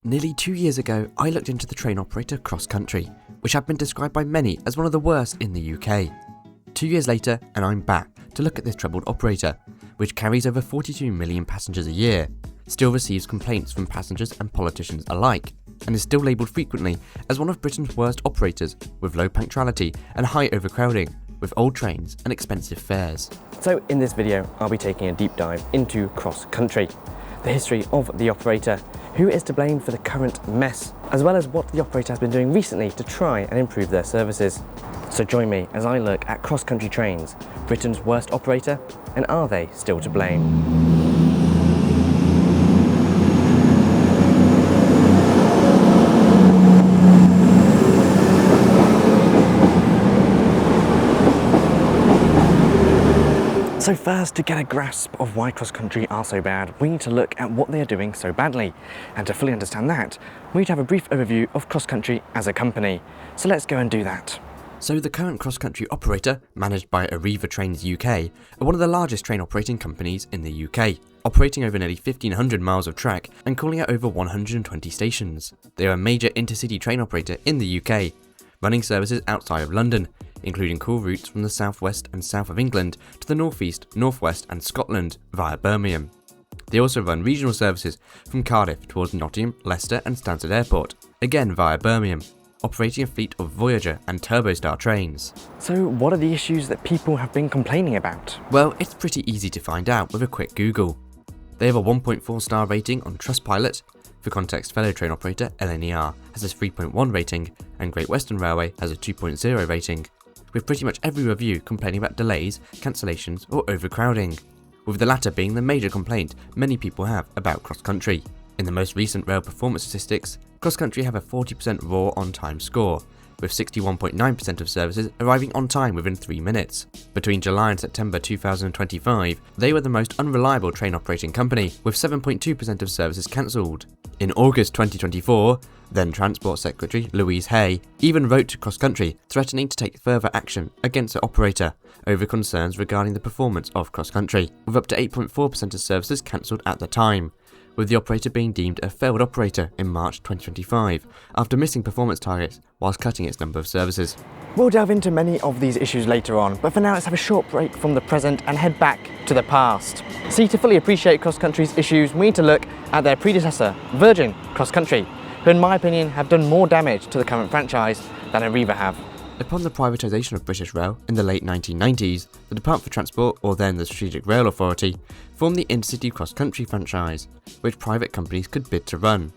Nearly 2 years ago, I looked into the train operator Cross Country, which had been described by many as one of the worst in the UK. 2 years later, and I'm back to look at this troubled operator, which carries over 42 million passengers a year, still receives complaints from passengers and politicians alike, and is still labelled frequently as one of Britain's worst operators, with low punctuality and high overcrowding, with old trains and expensive fares. So in this video, I'll be taking a deep dive into Cross Country, the history of the operator, who is to blame for the current mess, as well as what the operator has been doing recently to try and improve their services. So join me as I look at Cross Country Trains, Britain's worst operator, and are they still to blame? So first, to get a grasp of why Cross Country are so bad, we need to look at what they are doing so badly. And to fully understand that, we need to have a brief overview of Cross Country as a company. So let's go and do that. So the current Cross Country operator, managed by Arriva Trains UK, are one of the largest train operating companies in the UK, operating over nearly 1,500 miles of track and calling at over 120 stations. They are a major intercity train operator in the UK, running services outside of London, including core routes from the southwest and south of England to the northeast, northwest and Scotland via Birmingham. They also run regional services from Cardiff towards Nottingham, Leicester and Stansted Airport, again via Birmingham, operating a fleet of Voyager and Turbostar trains. So what are the issues that people have been complaining about? Well, it's pretty easy to find out with a quick Google. They have a 1.4 star rating on Trustpilot. For context, fellow train operator LNER has a 3.1 rating and Great Western Railway has a 2.0 rating, with pretty much every review complaining about delays, cancellations or overcrowding, with the latter being the major complaint many people have about Cross Country. In the most recent rail performance statistics, Cross Country have a 40% raw on-time score, with 61.9% of services arriving on time within 3 minutes. Between July and September 2025, they were the most unreliable train operating company, with 7.2% of services cancelled. In August 2024, then Transport Secretary Louise Hay even wrote to Cross Country threatening to take further action against the operator over concerns regarding the performance of Cross Country, with up to 8.4% of services cancelled at the time, with the operator being deemed a failed operator in March 2025 after missing performance targets whilst cutting its number of services. We'll delve into many of these issues later on, but for now let's have a short break from the present and head back to the past. See, to fully appreciate Cross Country's issues, we need to look at their predecessor, Virgin Cross Country, who in my opinion have done more damage to the current franchise than Arriva have. Upon the privatisation of British Rail in the late 1990s, the Department for Transport, or then the Strategic Rail Authority, formed the Intercity Cross Country franchise, which private companies could bid to run.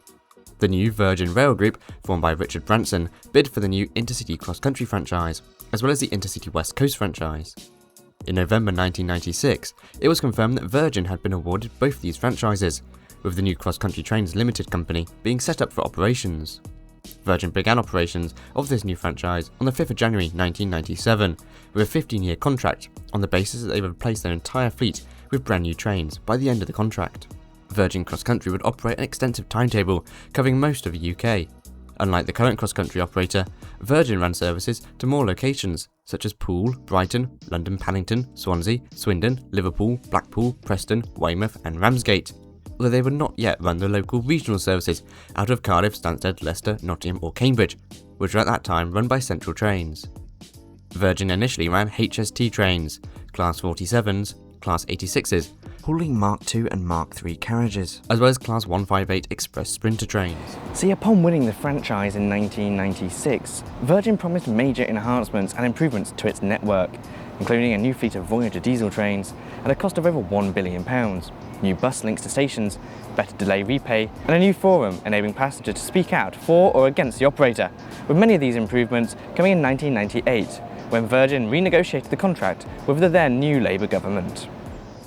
The new Virgin Rail Group, formed by Richard Branson, bid for the new Intercity Cross Country franchise, as well as the Intercity West Coast franchise. In November 1996, it was confirmed that Virgin had been awarded both these franchises, with the new Cross Country Trains Limited Company being set up for operations. Virgin began operations of this new franchise on the 5th of January 1997, with a 15-year contract on the basis that they would replace their entire fleet with brand new trains by the end of the contract. Virgin Cross Country would operate an extensive timetable covering most of the UK. Unlike the current Cross Country operator, Virgin ran services to more locations such as Poole, Brighton, London Paddington, Swansea, Swindon, Liverpool, Blackpool, Preston, Weymouth and Ramsgate, although they would not yet run the local regional services out of Cardiff, Stansted, Leicester, Nottingham or Cambridge, which were at that time run by Central Trains. Virgin initially ran HST trains, Class 47s, Class 86s, hauling Mark II and Mark III carriages, as well as Class 158 Express Sprinter trains. See, upon winning the franchise in 1996, Virgin promised major enhancements and improvements to its network, including a new fleet of Voyager diesel trains at a cost of over £1 billion, new bus links to stations, better delay repay, and a new forum enabling passengers to speak out for or against the operator, with many of these improvements coming in 1998, when Virgin renegotiated the contract with the then new Labour government.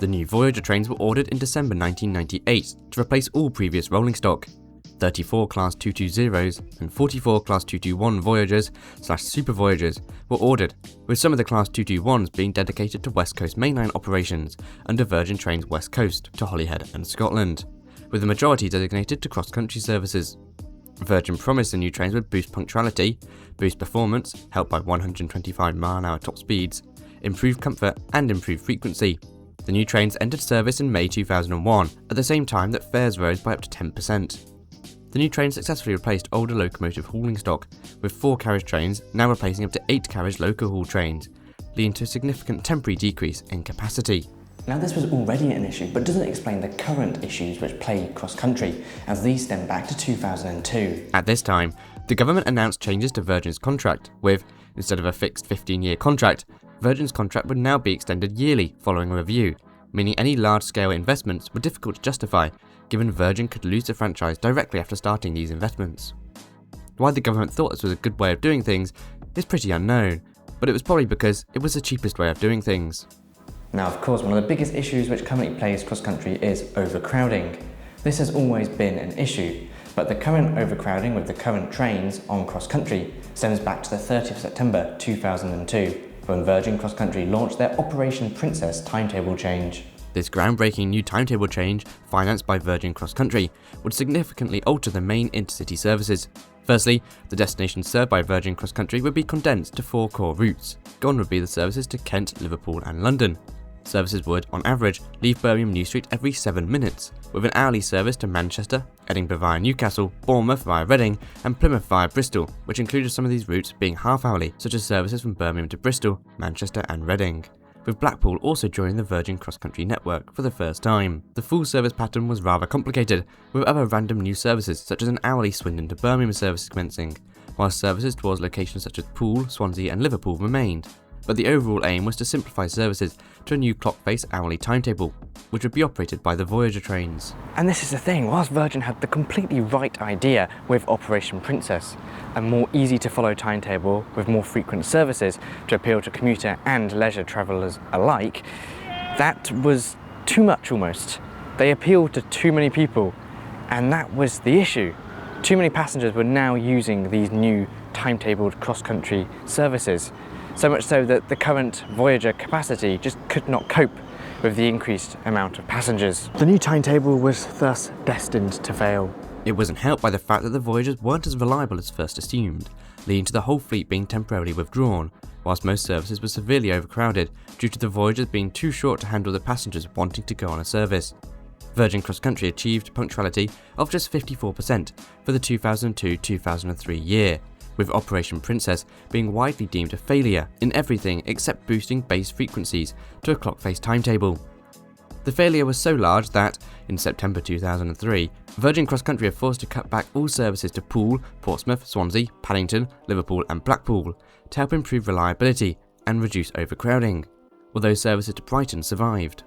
The new Voyager trains were ordered in December 1998 to replace all previous rolling stock. 34 Class 220s and 44 Class 221 Voyagers/Super Voyagers were ordered, with some of the Class 221s being dedicated to West Coast mainline operations under Virgin Trains West Coast to Holyhead and Scotland, with the majority designated to cross-country services. Virgin promised the new trains would boost punctuality, boost performance, helped by 125 mph top speeds, improve comfort and improve frequency. The new trains entered service in May 2001, at the same time that fares rose by up to 10%. The new train successfully replaced older locomotive hauling stock, with 4 carriage trains now replacing up to 8 carriage loco haul trains, leading to a significant temporary decrease in capacity. Now this was already an issue, but doesn't explain the current issues which plague cross-country, as these stem back to 2002. At this time, the government announced changes to Virgin's contract, with, instead of a fixed 15-year contract, Virgin's contract would now be extended yearly following a review, meaning any large-scale investments were difficult to justify, given Virgin could lose the franchise directly after starting these investments. Why the government thought this was a good way of doing things is pretty unknown, but it was probably because it was the cheapest way of doing things. Now, of course, one of the biggest issues which currently plagues cross-country is overcrowding. This has always been an issue, but the current overcrowding with the current trains on cross-country stems back to the 30th of September 2002, when Virgin Cross Country launched their Operation Princess timetable change. This groundbreaking new timetable change, financed by Virgin Cross Country, would significantly alter the main intercity services. Firstly, the destinations served by Virgin Cross Country would be condensed to 4 core routes. Gone would be the services to Kent, Liverpool and London. Services would, on average, leave Birmingham New Street every 7 minutes, with an hourly service to Manchester, Edinburgh via Newcastle, Bournemouth via Reading, and Plymouth via Bristol, which included some of these routes being half-hourly, such as services from Birmingham to Bristol, Manchester and Reading, with Blackpool also joining the Virgin Cross Country network for the first time. The full service pattern was rather complicated, with other random new services such as an hourly Swindon to Birmingham service commencing, whilst services towards locations such as Poole, Swansea and Liverpool remained. But the overall aim was to simplify services to a new clock-face hourly timetable, which would be operated by the Voyager trains. And this is the thing, whilst Virgin had the completely right idea with Operation Princess, a more easy to follow timetable with more frequent services to appeal to commuter and leisure travellers alike, that was too much almost. They appealed to too many people, and that was the issue. Too many passengers were now using these new timetabled cross-country services. So much so that the current Voyager capacity just could not cope with the increased amount of passengers. The new timetable was thus destined to fail. It wasn't helped by the fact that the Voyagers weren't as reliable as first assumed, leading to the whole fleet being temporarily withdrawn, whilst most services were severely overcrowded due to the Voyagers being too short to handle the passengers wanting to go on a service. Virgin Cross Country achieved punctuality of just 54% for the 2002-2003 year, with Operation Princess being widely deemed a failure in everything except boosting base frequencies to a clock-face timetable. The failure was so large that, in September 2003, Virgin Cross Country were forced to cut back all services to Poole, Portsmouth, Swansea, Paddington, Liverpool and Blackpool to help improve reliability and reduce overcrowding, although services to Brighton survived.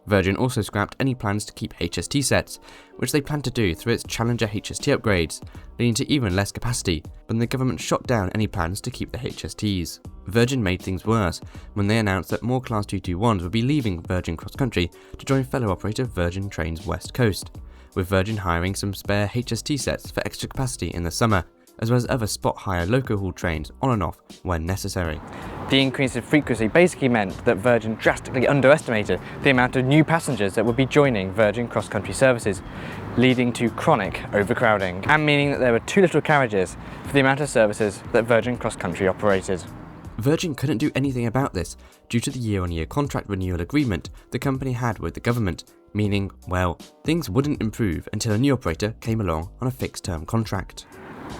Virgin also scrapped any plans to keep HST sets, which they planned to do through its Challenger HST upgrades, leading to even less capacity, but the government shot down any plans to keep the HSTs. Virgin made things worse when they announced that more Class 221s would be leaving Virgin Cross Country to join fellow operator Virgin Trains West Coast, with Virgin hiring some spare HST sets for extra capacity in the summer, as well as other spot hire loco haul trains on and off when necessary. The increase in frequency basically meant that Virgin drastically underestimated the amount of new passengers that would be joining Virgin Cross Country services, leading to chronic overcrowding, and meaning that there were too little carriages for the amount of services that Virgin Cross Country operated. Virgin couldn't do anything about this due to the year-on-year contract renewal agreement the company had with the government, meaning, well, things wouldn't improve until a new operator came along on a fixed-term contract.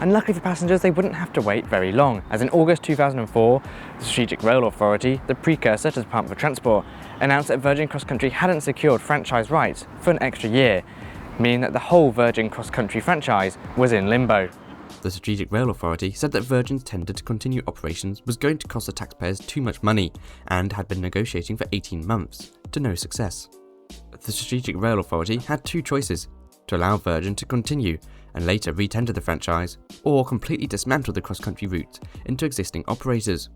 And luckily for passengers, they wouldn't have to wait very long, as in August 2004, the Strategic Rail Authority, the precursor to the Department for Transport, announced that Virgin Cross Country hadn't secured franchise rights for an extra year, meaning that the whole Virgin Cross Country franchise was in limbo. The Strategic Rail Authority said that Virgin's tender to continue operations was going to cost the taxpayers too much money and had been negotiating for 18 months, to no success. The Strategic Rail Authority had two choices: to allow Virgin to continue and later re-tender the franchise, or completely dismantle the cross-country route into existing operators.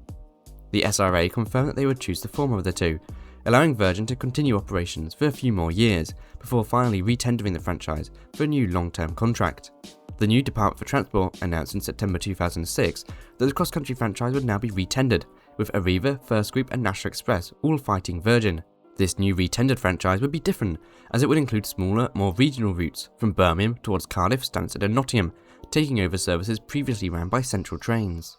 The SRA confirmed that they would choose the former of the two, allowing Virgin to continue operations for a few more years before finally re-tendering the franchise for a new long-term contract. The new Department for Transport announced in September 2006 that the cross-country franchise would now be re-tendered, with Arriva, First Group and National Express all fighting Virgin. This new re-tendered franchise would be different, as it would include smaller, more regional routes from Birmingham towards Cardiff, Stansted and Nottingham, taking over services previously ran by Central Trains.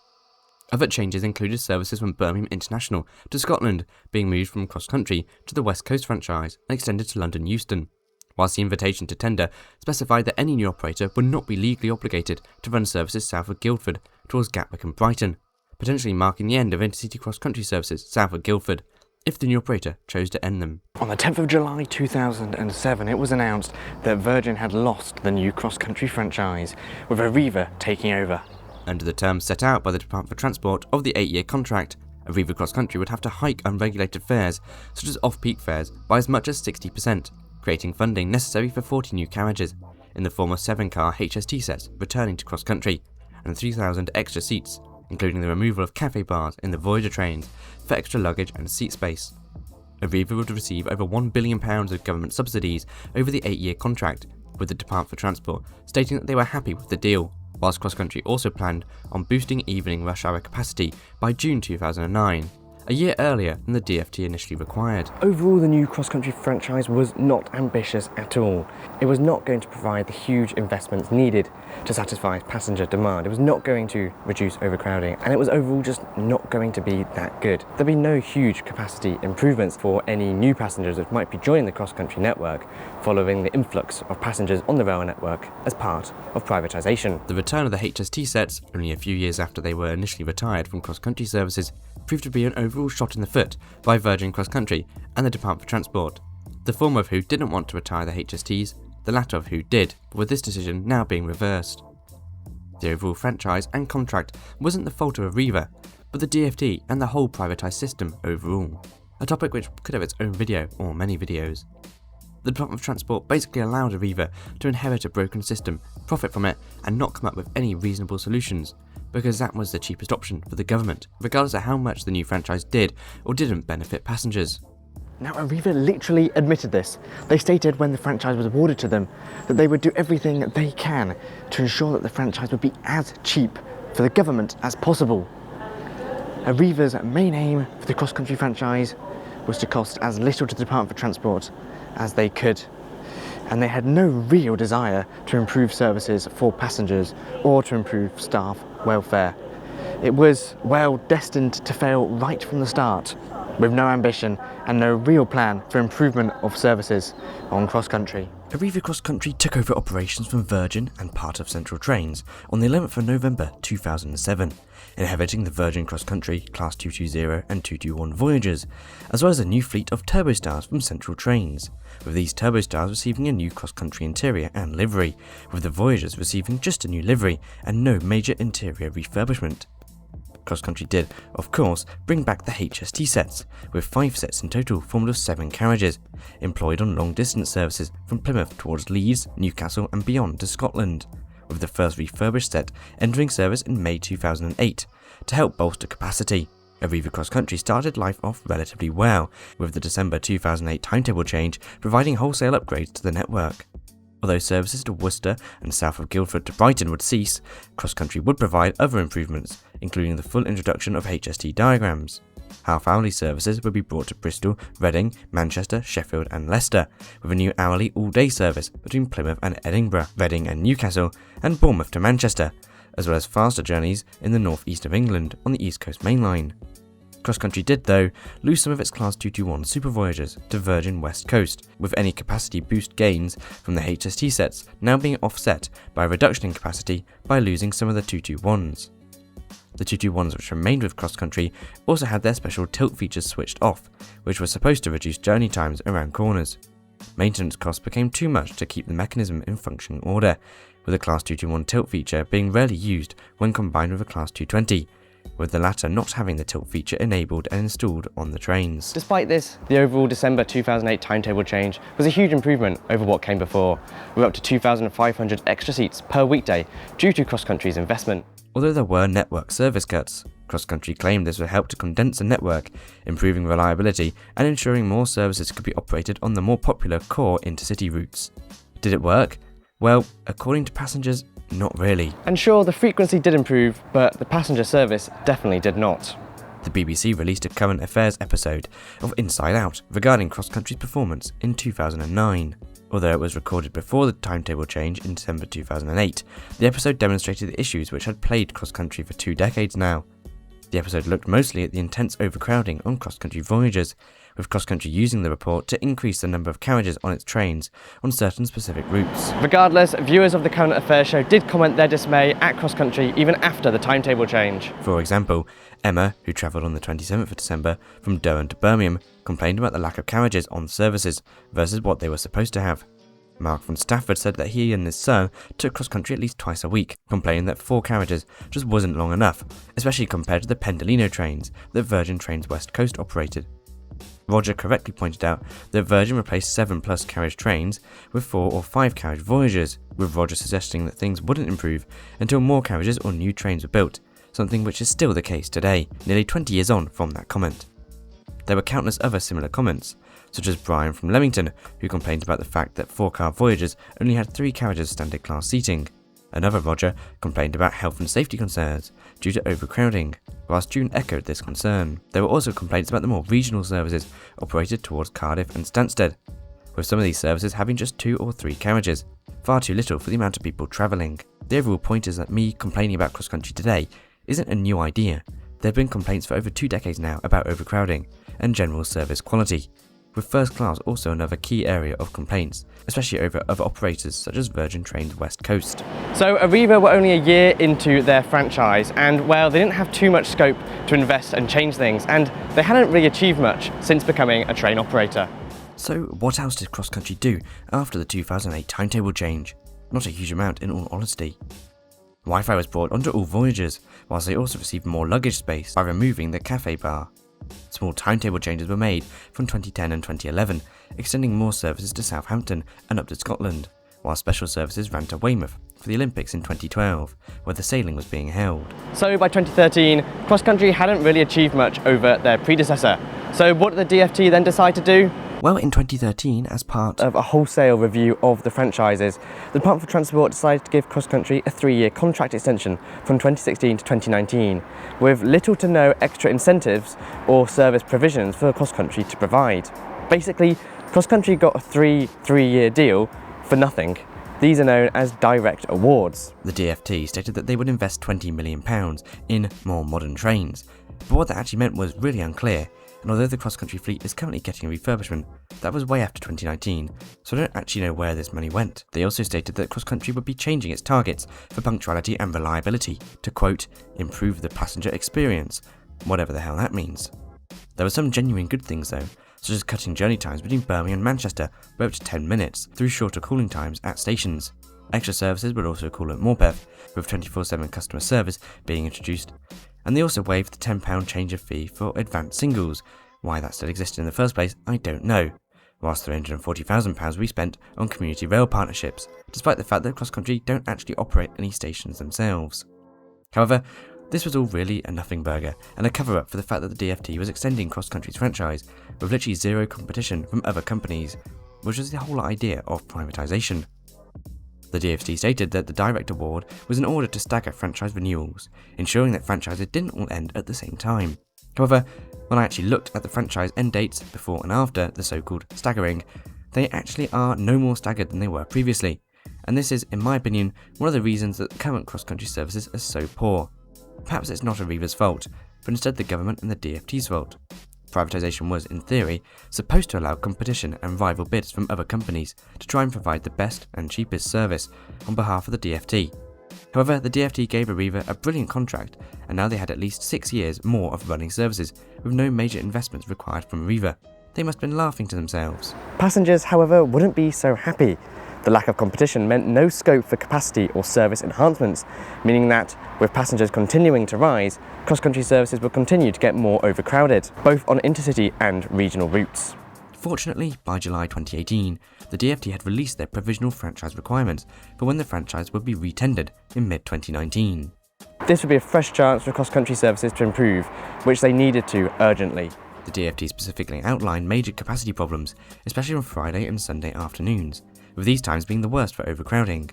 Other changes included services from Birmingham International to Scotland being moved from cross-country to the West Coast franchise and extended to London Euston, whilst the invitation to tender specified that any new operator would not be legally obligated to run services south of Guildford towards Gatwick and Brighton, potentially marking the end of intercity cross-country services south of Guildford, if the new operator chose to end them. On the 10th of July 2007, it was announced that Virgin had lost the new cross-country franchise, with Arriva taking over. Under the terms set out by the Department for Transport of the 8-year contract, Arriva Cross Country would have to hike unregulated fares, such as off-peak fares, by as much as 60%, creating funding necessary for 40 new carriages, in the form of 7-car HST sets returning to cross country, and 3,000 extra seats, including the removal of cafe bars in the Voyager trains for extra luggage and seat space. Arriva would receive over £1 billion of government subsidies over the 8-year contract, with the Department for Transport stating that they were happy with the deal, whilst Cross Country also planned on boosting evening rush hour capacity by June 2009, a year earlier than the DfT initially required. Overall, the new cross-country franchise was not ambitious at all. It was not going to provide the huge investments needed to satisfy passenger demand. It was not going to reduce overcrowding, and it was overall just not going to be that good. There'd be no huge capacity improvements for any new passengers that might be joining the cross-country network following the influx of passengers on the rail network as part of privatisation. The return of the HST sets, only a few years after they were initially retired from cross-country services, proved to be an overall shot in the foot by Virgin Cross Country and the Department for Transport, the former of who didn't want to retire the HSTs, the latter of who did, with this decision now being reversed. The overall franchise and contract wasn't the fault of Arriva, but the DfT and the whole privatised system overall, a topic which could have its own video or many videos. The Department of Transport basically allowed Arriva to inherit a broken system, profit from it, and not come up with any reasonable solutions, because that was the cheapest option for the government, regardless of how much the new franchise did or didn't benefit passengers. Now, Arriva literally admitted this. They stated when the franchise was awarded to them that they would do everything they can to ensure that the franchise would be as cheap for the government as possible. Arriva's main aim for the cross-country franchise was to cost as little to the Department for Transport as they could, and they had no real desire to improve services for passengers or to improve staff welfare. It was, well, destined to fail right from the start, with no ambition and no real plan for improvement of services on cross-country. Arriva Cross Country took over operations from Virgin and part of Central Trains on the 11th of November 2007, inheriting the Virgin Cross Country Class 220 and 221 Voyagers, as well as a new fleet of Turbostars from Central Trains, with these Turbostars receiving a new cross-country interior and livery, with the Voyagers receiving just a new livery and no major interior refurbishment. Cross Country did, of course, bring back the HST sets, with 5 sets in total formed of 7 carriages, employed on long-distance services from Plymouth towards Leeds, Newcastle and beyond to Scotland, with the first refurbished set entering service in May 2008 to help bolster capacity. Arriva Cross Country started life off relatively well, with the December 2008 timetable change providing wholesale upgrades to the network. Although services to Worcester and south of Guildford to Brighton would cease, Cross Country would provide other improvements, including the full introduction of HST diagrams. Half-hourly services would be brought to Bristol, Reading, Manchester, Sheffield and Leicester, with a new hourly all-day service between Plymouth and Edinburgh, Reading and Newcastle, and Bournemouth to Manchester, as well as faster journeys in the north-east of England on the East Coast Main Line. Cross Country did, though, lose some of its Class 221 Super Voyagers to Virgin West Coast, with any capacity boost gains from the HST sets now being offset by a reduction in capacity by losing some of the 221s. The 221s which remained with Cross Country also had their special tilt features switched off, which were supposed to reduce journey times around corners. Maintenance costs became too much to keep the mechanism in functioning order, with the Class 221 tilt feature being rarely used when combined with a Class 220, with the latter not having the tilt feature enabled and installed on the trains. Despite this, the overall December 2008 timetable change was a huge improvement over what came before, with up to 2,500 extra seats per weekday due to Cross Country's investment. Although there were network service cuts, Cross Country claimed this would help to condense the network, improving reliability and ensuring more services could be operated on the more popular core intercity routes. Did it work? Well, according to passengers, not really. And sure, the frequency did improve, but the passenger service definitely did not. The BBC released a current affairs episode of Inside Out regarding Cross Country's performance in 2009. Although it was recorded before the timetable change in December 2008, the episode demonstrated the issues which had plagued Cross Country for 2 decades now. The episode looked mostly at the intense overcrowding on cross-country voyages, with Cross Country using the report to increase the number of carriages on its trains on certain specific routes. Regardless, viewers of the Current Affairs show did comment their dismay at Cross Country even after the timetable change. For example, Emma, who travelled on the 27th of December from Durham to Birmingham, complained about the lack of carriages on services versus what they were supposed to have. Mark from Stafford said that he and his son took Cross Country at least twice a week, complaining that 4 carriages just wasn't long enough, especially compared to the Pendolino trains that Virgin Trains West Coast operated. Roger correctly pointed out that Virgin replaced 7+ carriage trains with 4 or 5 carriage voyages, with Roger suggesting that things wouldn't improve until more carriages or new trains were built, something which is still the case today, nearly 20 years on from that comment. There were countless other similar comments, such as Brian from Leamington, who complained about the fact that 4-car voyages only had 3 carriages standard class seating. Another Roger complained about health and safety concerns due to overcrowding, whilst June echoed this concern. There were also complaints about the more regional services operated towards Cardiff and Stansted, with some of these services having just 2 or 3 carriages, far too little for the amount of people travelling. The overall point is that me complaining about Cross Country today isn't a new idea. There have been complaints for over 2 decades now about overcrowding and general service quality, with first class also another key area of complaints, especially over other operators such as Virgin Trains West Coast. So Arriva were only a year into their franchise and, well, they didn't have too much scope to invest and change things, and they hadn't really achieved much since becoming a train operator. So what else did Cross Country do after the 2008 timetable change? Not a huge amount in all honesty. Wi-Fi was brought onto all voyages, whilst they also received more luggage space by removing the cafe bar. Small timetable changes were made from 2010 and 2011, extending more services to Southampton and up to Scotland, while special services ran to Weymouth for the Olympics in 2012, where the sailing was being held. So by 2013, Cross Country hadn't really achieved much over their predecessor. So what did the DfT then decide to do? Well, in 2013, as part of a wholesale review of the franchises, the Department for Transport decided to give Cross Country a 3-year contract extension from 2016 to 2019, with little to no extra incentives or service provisions for Cross Country to provide. Basically, Cross Country got a 3-year deal for nothing. These are known as direct awards. The DfT stated that they would invest £20 million in more modern trains, but what that actually meant was really unclear. And although the cross-country fleet is currently getting a refurbishment, that was way after 2019, so I don't actually know where this money went. They also stated that cross-country would be changing its targets for punctuality and reliability to, quote, improve the passenger experience, whatever the hell that means. There were some genuine good things though, such as cutting journey times between Birmingham and Manchester by up to 10 minutes through shorter calling times at stations. Extra services would also call at Morpeth, with 24/7 customer service being introduced. And they also waived the £10 change of fee for advanced singles. Why that still existed in the first place, I don't know. Whilst £340,000 we spent on community rail partnerships, despite the fact that Cross Country don't actually operate any stations themselves. However, this was all really a nothing burger, and a cover-up for the fact that the DfT was extending Cross Country's franchise with literally zero competition from other companies, which was the whole idea of privatisation. The DfT stated that the direct award was in order to stagger franchise renewals, ensuring that franchises didn't all end at the same time. However, when I actually looked at the franchise end dates before and after the so-called staggering, they actually are no more staggered than they were previously, and this is, in my opinion, one of the reasons that the current cross-country services are so poor. Perhaps it's not Arriva's fault, but instead the government and the DfT's fault. Privatisation was, in theory, supposed to allow competition and rival bids from other companies to try and provide the best and cheapest service on behalf of the DfT. However, the DfT gave Arriva a brilliant contract, and now they had at least 6 years more of running services with no major investments required from Arriva. They must have been laughing to themselves. Passengers, however, wouldn't be so happy. The lack of competition meant no scope for capacity or service enhancements, meaning that, with passengers continuing to rise, cross-country services will continue to get more overcrowded, both on intercity and regional routes. Fortunately, by July 2018, the DfT had released their provisional franchise requirements for when the franchise would be re-tendered in mid-2019. This would be a fresh chance for cross-country services to improve, which they needed to urgently. The DfT specifically outlined major capacity problems, especially on Friday and Sunday afternoons, with these times being the worst for overcrowding.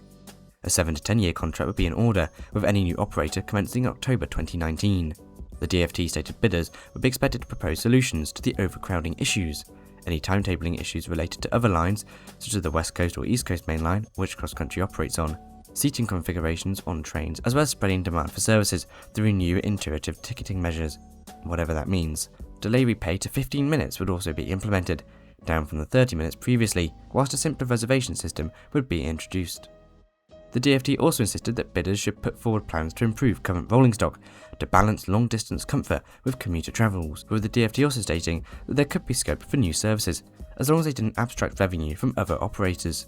A 7 to 10 year contract would be in order, with any new operator commencing in October 2019. The DfT stated bidders would be expected to propose solutions to the overcrowding issues, any timetabling issues related to other lines, such as the West Coast or East Coast Main Line, which Cross Country operates on, seating configurations on trains, as well as spreading demand for services through new intuitive ticketing measures, whatever that means. Delivery pay to 15 minutes would also be implemented, down from the 30 minutes previously, whilst a simpler reservation system would be introduced. The DfT also insisted that bidders should put forward plans to improve current rolling stock, to balance long-distance comfort with commuter travels, with the DfT also stating that there could be scope for new services, as long as they didn't abstract revenue from other operators.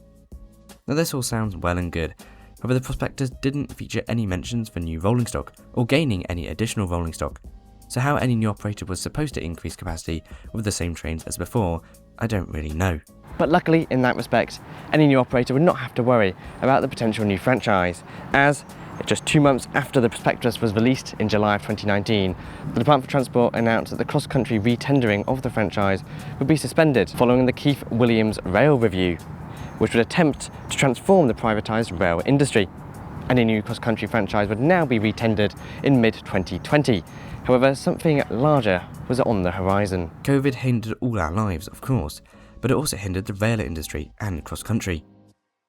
Now this all sounds well and good, however the prospectus didn't feature any mentions for new rolling stock, or gaining any additional rolling stock, so how any new operator was supposed to increase capacity with the same trains as before, I don't really know. But luckily, in that respect, any new operator would not have to worry about the potential new franchise, as just 2 months after the prospectus was released in July of 2019, the Department for Transport announced that the cross-country re-tendering of the franchise would be suspended following the Keith Williams Rail Review, which would attempt to transform the privatised rail industry. Any new cross-country franchise would now be re-tendered in mid-2020. However, something larger was on the horizon. COVID hindered all our lives, of course, but it also hindered the rail industry and cross-country.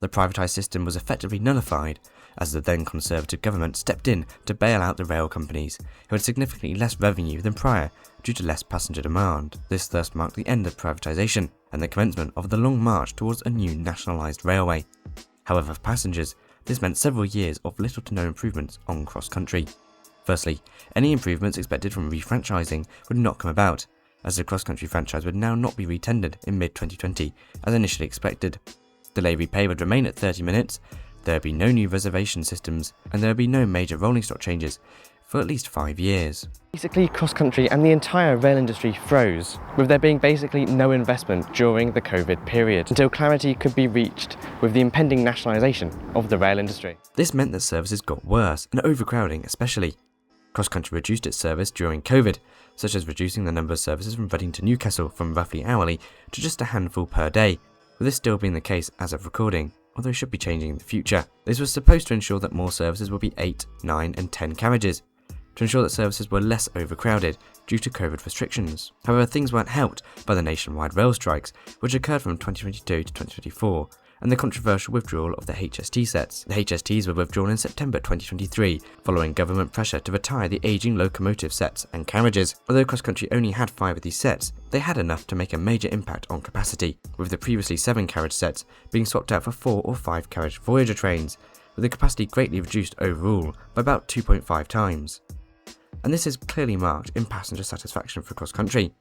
The privatised system was effectively nullified, as the then Conservative government stepped in to bail out the rail companies, who had significantly less revenue than prior due to less passenger demand. This thus marked the end of privatisation and the commencement of the long march towards a new nationalised railway. However, for passengers, this meant several years of little to no improvements on cross-country. Firstly, any improvements expected from refranchising would not come about, as the cross-country franchise would now not be re-tendered in mid-2020 as initially expected. Delivery pay would remain at 30 minutes, there would be no new reservation systems, and there would be no major rolling stock changes for at least 5 years. Basically, cross-country and the entire rail industry froze, with there being basically no investment during the COVID period, until clarity could be reached with the impending nationalisation of the rail industry. This meant that services got worse, and overcrowding especially. Cross-country reduced its service during COVID, such as reducing the number of services from Reading to Newcastle from roughly hourly to just a handful per day, with this still being the case as of recording, although it should be changing in the future. This was supposed to ensure that more services would be 8, 9 and 10 carriages, to ensure that services were less overcrowded due to COVID restrictions. However, things weren't helped by the nationwide rail strikes, which occurred from 2022 to 2024, and the controversial withdrawal of the HST sets. The HSTs were withdrawn in September 2023, following government pressure to retire the ageing locomotive sets and carriages. Although cross-country only had 5 of these sets, they had enough to make a major impact on capacity, with the previously 7 carriage sets being swapped out for 4 or 5 carriage Voyager trains, with the capacity greatly reduced overall by about 2.5 times. And this is clearly marked in passenger satisfaction for cross-country.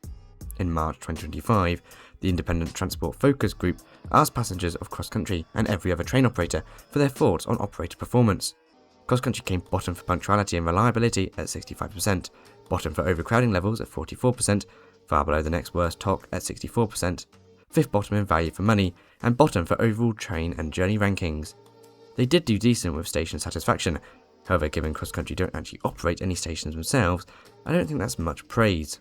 In March 2025, the Independent Transport Focus Group asked passengers of cross-country and every other train operator for their thoughts on operator performance. Cross-country came bottom for punctuality and reliability at 65%, bottom for overcrowding levels at 44%, far below the next worst TOC at 64%, 5th bottom in value for money, and bottom for overall train and journey rankings. They did do decent with station satisfaction, however given cross-country don't actually operate any stations themselves, I don't think that's much praise.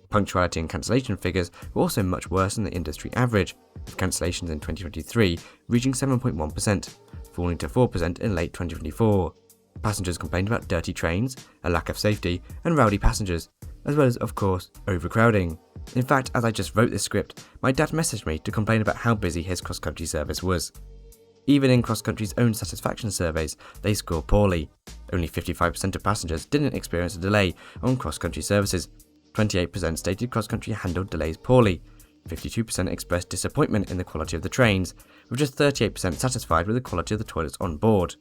Punctuality and cancellation figures were also much worse than the industry average, with cancellations in 2023 reaching 7.1%, falling to 4% in late 2024. Passengers complained about dirty trains, a lack of safety, and rowdy passengers, as well as, of course, overcrowding. In fact, as I just wrote this script, my dad messaged me to complain about how busy his cross-country service was. Even in cross-country's own satisfaction surveys, they score poorly. Only 55% of passengers didn't experience a delay on cross-country services. 28% stated cross-country handled delays poorly, 52% expressed disappointment in the quality of the trains, with just 38% satisfied with the quality of the toilets on board.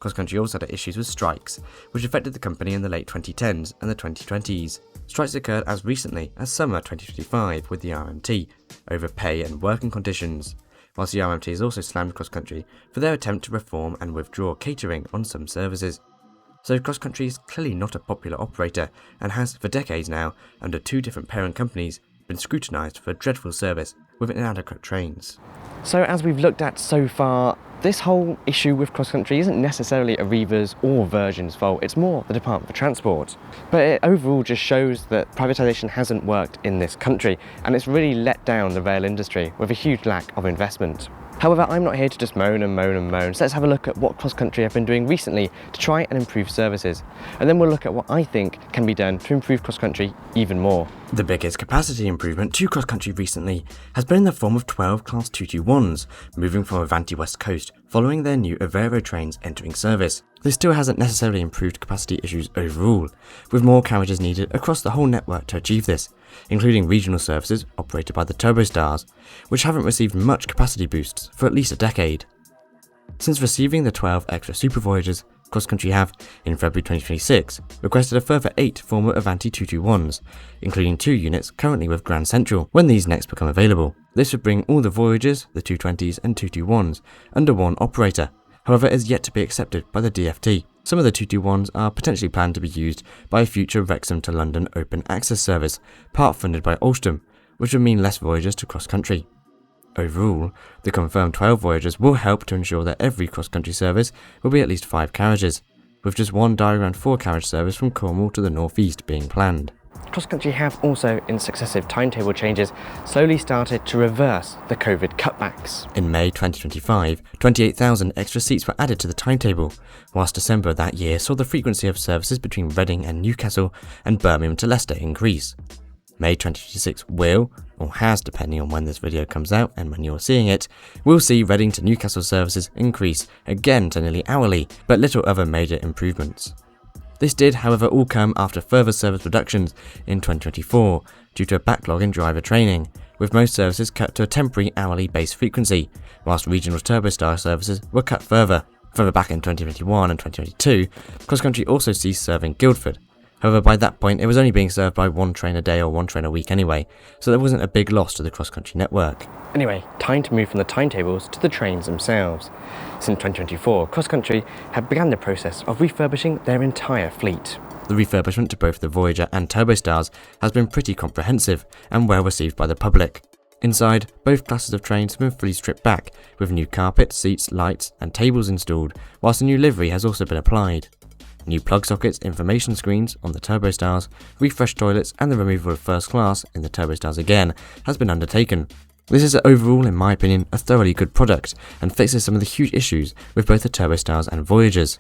Cross-country also had issues with strikes, which affected the company in the late 2010s and the 2020s. Strikes occurred as recently as summer 2025 with the RMT, over pay and working conditions, whilst the RMT has also slammed cross-country for their attempt to reform and withdraw catering on some services. So cross-country is clearly not a popular operator and has, for decades now, under 2 different parent companies, been scrutinised for a dreadful service with inadequate trains. So as we've looked at so far, this whole issue with cross-country isn't necessarily Arriva's or Virgin's fault, it's more the Department for Transport. But it overall just shows that privatisation hasn't worked in this country, and it's really let down the rail industry with a huge lack of investment. However, I'm not here to just moan and moan and moan, so let's have a look at what cross-country have been doing recently to try and improve services. And then we'll look at what I think can be done to improve cross-country even more. The biggest capacity improvement to cross-country recently has been in the form of 12 Class 221s moving from Avanti West Coast following their new Arriva trains entering service. This still hasn't necessarily improved capacity issues overall, with more carriages needed across the whole network to achieve this, including regional services operated by the Turbostars, which haven't received much capacity boosts for at least a decade. Since receiving the 12 extra Super Voyagers, Cross Country have, in February 2026, requested a further 8 former Avanti 221s, including 2 units currently with Grand Central, when these next become available. This would bring all the Voyagers, the 220s and 221s under one operator, however it is yet to be accepted by the DfT. Some of the 221s are potentially planned to be used by a future Wrexham to London open access service, part funded by Alstom, which would mean less Voyagers to Cross Country. Overall, the confirmed 12 Voyagers will help to ensure that every cross-country service will be at least 5 carriages, with just one diagrammed 4-carriage service from Cornwall to the northeast being planned. Cross Country have also, in successive timetable changes, slowly started to reverse the COVID cutbacks. In May 2025, 28,000 extra seats were added to the timetable, whilst December that year saw the frequency of services between Reading and Newcastle and Birmingham to Leicester increase. May 2026 will, or has depending on when this video comes out and when you're seeing it, will see Reading to Newcastle services increase again to nearly hourly, but little other major improvements. This did, however, all come after further service reductions in 2024 due to a backlog in driver training, with most services cut to a temporary hourly base frequency, whilst regional Turbostar services were cut further. Further back in 2021 and 2022, Cross Country also ceased serving Guildford. However, by that point, it was only being served by 1 train a day or 1 train a week anyway, so there wasn't a big loss to the cross-country network. Anyway, time to move from the timetables to the trains themselves. Since 2024, Cross Country have begun the process of refurbishing their entire fleet. The refurbishment to both the Voyager and Turbostars has been pretty comprehensive and well received by the public. Inside, both classes of trains have been fully stripped back, with new carpet, seats, lights and tables installed, whilst a new livery has also been applied. New plug sockets, information screens on the Turbostars, refreshed toilets and the removal of first class in the Turbostars again has been undertaken. This is overall, in my opinion, a thoroughly good product and fixes some of the huge issues with both the Turbostars and Voyagers.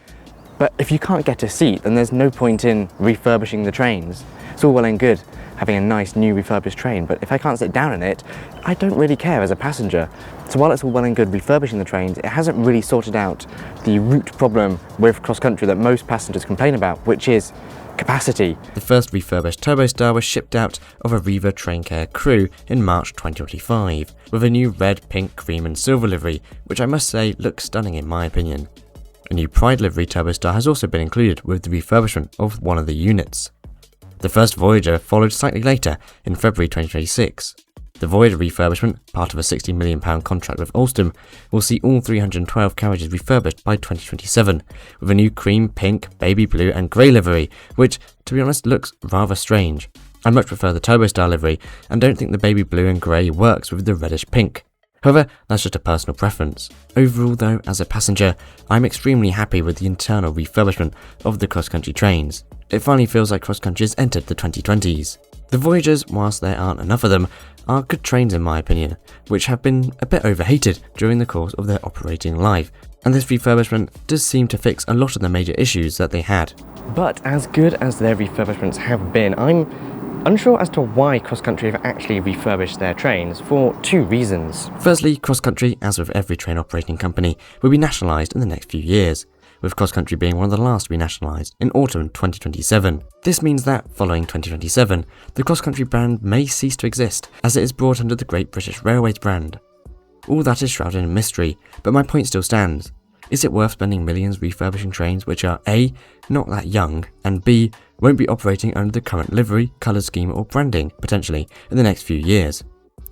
But if you can't get a seat, then there's no point in refurbishing the trains. It's all well and good having a nice new refurbished train, but if I can't sit down in it, I don't really care as a passenger. So while it's all well and good refurbishing the trains, it hasn't really sorted out the root problem with Cross Country that most passengers complain about, which is capacity. The first refurbished Turbostar was shipped out of Arriva Traincare crew in March 2025, with a new red, pink, cream and silver livery, which I must say looks stunning in my opinion. A new Pride livery Turbostar has also been included with the refurbishment of one of the units. The first Voyager followed slightly later in February 2026. The Voyager refurbishment, part of a £60 million contract with Alstom, will see all 312 carriages refurbished by 2027, with a new cream, pink, baby blue and grey livery, which, to be honest, looks rather strange. I much prefer the Turbostar livery and don't think the baby blue and grey works with the reddish pink. However, that's just a personal preference. Overall though, as a passenger, I'm extremely happy with the internal refurbishment of the cross-country trains. It finally feels like cross-country has entered the 2020s. The Voyagers, whilst there aren't enough of them, are good trains in my opinion, which have been a bit overheated during the course of their operating life, and this refurbishment does seem to fix a lot of the major issues that they had. But as good as their refurbishments have been, I'm unsure as to why Cross Country have actually refurbished their trains, for 2 reasons. Firstly, Cross Country, as with every train operating company, will be nationalised in the next few years, with Cross Country being one of the last to be nationalised in autumn 2027. This means that, following 2027, the Cross Country brand may cease to exist, as it is brought under the Great British Railways brand. All that is shrouded in mystery, but my point still stands. Is it worth spending millions refurbishing trains which are A, not that young, and B, won't be operating under the current livery, colour scheme or branding, potentially, in the next few years?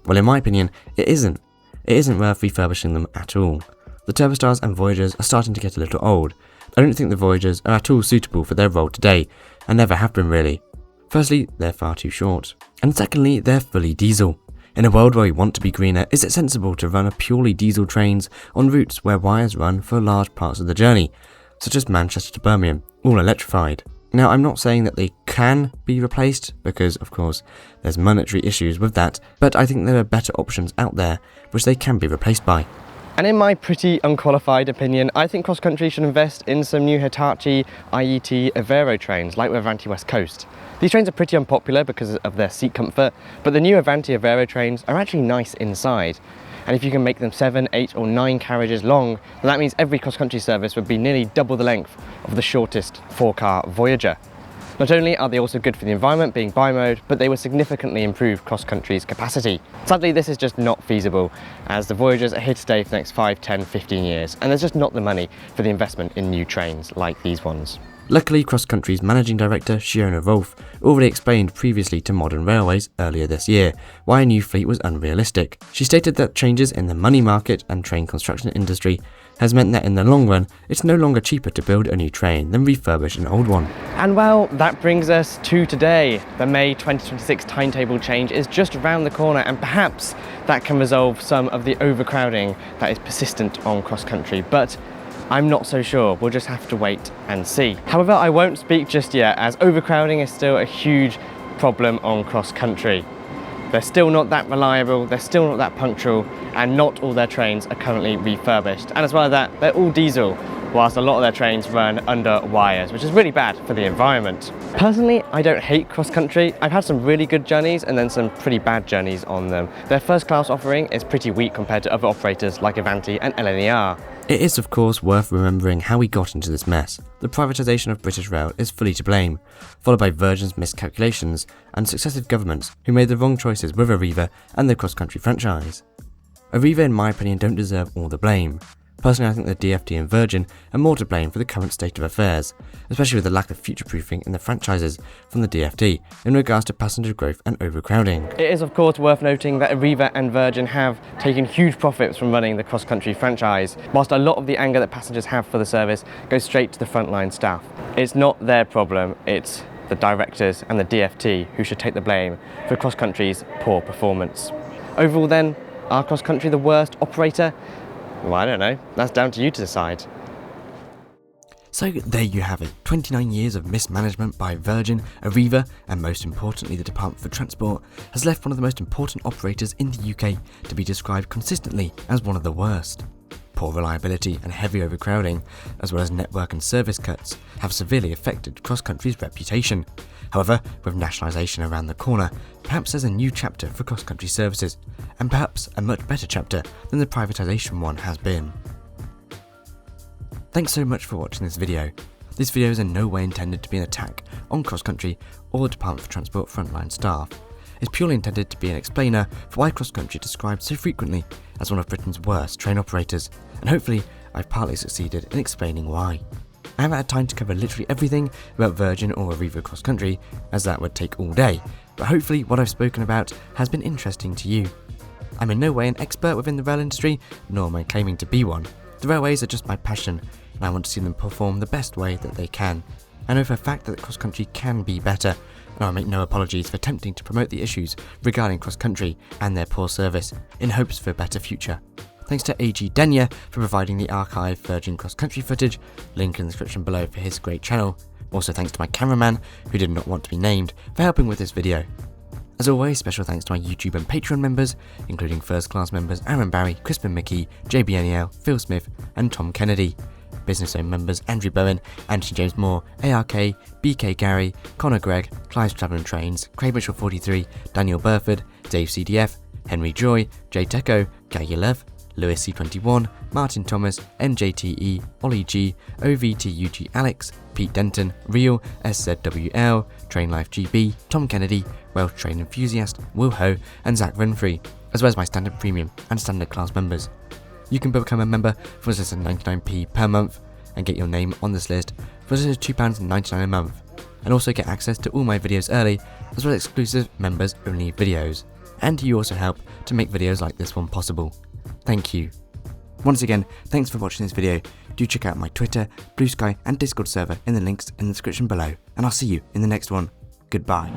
Well, in my opinion, it isn't. It isn't worth refurbishing them at all. The Turbostars and Voyagers are starting to get a little old. I don't think the Voyagers are at all suitable for their role today, and never have been really. Firstly, they're far too short. And secondly, they're fully diesel. In a world where we want to be greener, is it sensible to run a purely diesel trains on routes where wires run for large parts of the journey, such as Manchester to Birmingham, all electrified? Now, I'm not saying that they can be replaced, because of course there's monetary issues with that, but I think there are better options out there which they can be replaced by. And in my pretty unqualified opinion, I think cross country should invest in some new Hitachi IET Avero trains like with Avanti West Coast. These trains are pretty unpopular because of their seat comfort, but the new Avanti Avero trains are actually nice inside. And if you can make them 7, 8 or 9 carriages long, then that means every cross-country service would be nearly double the length of the shortest 4-car Voyager. Not only are they also good for the environment being bi-mode, but they would significantly improve cross-country's capacity. Sadly, this is just not feasible, as the Voyagers are here to stay for the next 5, 10, 15 years, and there's just not the money for the investment in new trains like these ones. Luckily, Cross Country's managing director, Shiona Wolf, already explained previously to Modern Railways earlier this year why a new fleet was unrealistic. She stated that changes in the money market and train construction industry has meant that in the long run, it's no longer cheaper to build a new train than refurbish an old one. And well, that brings us to today. The May 2026 timetable change is just around the corner, and perhaps that can resolve some of the overcrowding that is persistent on cross country, but I'm not so sure. We'll just have to wait and see. However, I won't speak just yet, as overcrowding is still a huge problem on cross country. They're still not that reliable, they're still not that punctual, and not all their trains are currently refurbished. And as well as that, they're all diesel, whilst a lot of their trains run under wires, which is really bad for the environment. Personally, I don't hate cross country. I've had some really good journeys and then some pretty bad journeys on them. Their first class offering is pretty weak compared to other operators like Avanti and LNER. It is of course worth remembering how we got into this mess. The privatisation of British Rail is fully to blame, followed by Virgin's miscalculations and successive governments who made the wrong choices with Arriva and the cross-country franchise. Arriva, in my opinion, don't deserve all the blame. Personally, I think the DfT and Virgin are more to blame for the current state of affairs, especially with the lack of future-proofing in the franchises from the DfT in regards to passenger growth and overcrowding. It is of course worth noting that Arriva and Virgin have taken huge profits from running the cross-country franchise, whilst a lot of the anger that passengers have for the service goes straight to the frontline staff. It's not their problem, it's the directors and the DfT who should take the blame for cross-country's poor performance. Overall then, are cross-country the worst operator? Well, I don't know. That's down to you to decide. So there you have it, 29 years of mismanagement by Virgin, Arriva, and most importantly the Department for Transport has left one of the most important operators in the UK to be described consistently as one of the worst. Poor reliability and heavy overcrowding, as well as network and service cuts, have severely affected Cross Country's reputation. However, with nationalisation around the corner, perhaps there's a new chapter for Cross Country services, and perhaps a much better chapter than the privatisation one has been. Thanks so much for watching this video. This video is in no way intended to be an attack on Cross Country or the Department for Transport frontline staff. It's purely intended to be an explainer for why Cross Country is described so frequently as one of Britain's worst train operators, and hopefully I've partly succeeded in explaining why. I haven't had time to cover literally everything about Virgin or Arriva Cross Country, as that would take all day, but hopefully what I've spoken about has been interesting to you. I'm in no way an expert within the rail industry, nor am I claiming to be one. The railways are just my passion, and I want to see them perform the best way that they can. I know for a fact that Cross Country can be better, and I make no apologies for attempting to promote the issues regarding Cross Country and their poor service, in hopes for a better future. Thanks to A.G. Denyer for providing the archived Virgin Cross Country footage, link in the description below for his great channel. Also thanks to my cameraman, who did not want to be named, for helping with this video. As always, special thanks to my YouTube and Patreon members, including first class members Aaron Barry, Crispin Mickey, JBNEL, Phil Smith and Tom Kennedy. Business owned members Andrew Bowen, Anthony James Moore, ARK, BK Gary, Connor Gregg, Clive's Travelling Trains, Craig Mitchell 43, Daniel Burford, Dave CDF, Henry Joy, Jay Teco, Gary Love, Lewis C21, Martin Thomas, NJTE, Ollie G, OVTUG Alex, Pete Denton, Real, SZWL, Train Life GB, Tom Kennedy, Welsh Train Enthusiast, Will Ho and Zach Renfrey, as well as my standard premium and standard class members. You can become a member for as little as 99p per month and get your name on this list for as little as £2.99 a month, and also get access to all my videos early, as well as exclusive members only videos. And you also help to make videos like this one possible. Thank you. Once again, thanks for watching this video. Do check out my Twitter, Blue Sky and Discord server in the links in the description below, and I'll see you in the next one. Goodbye.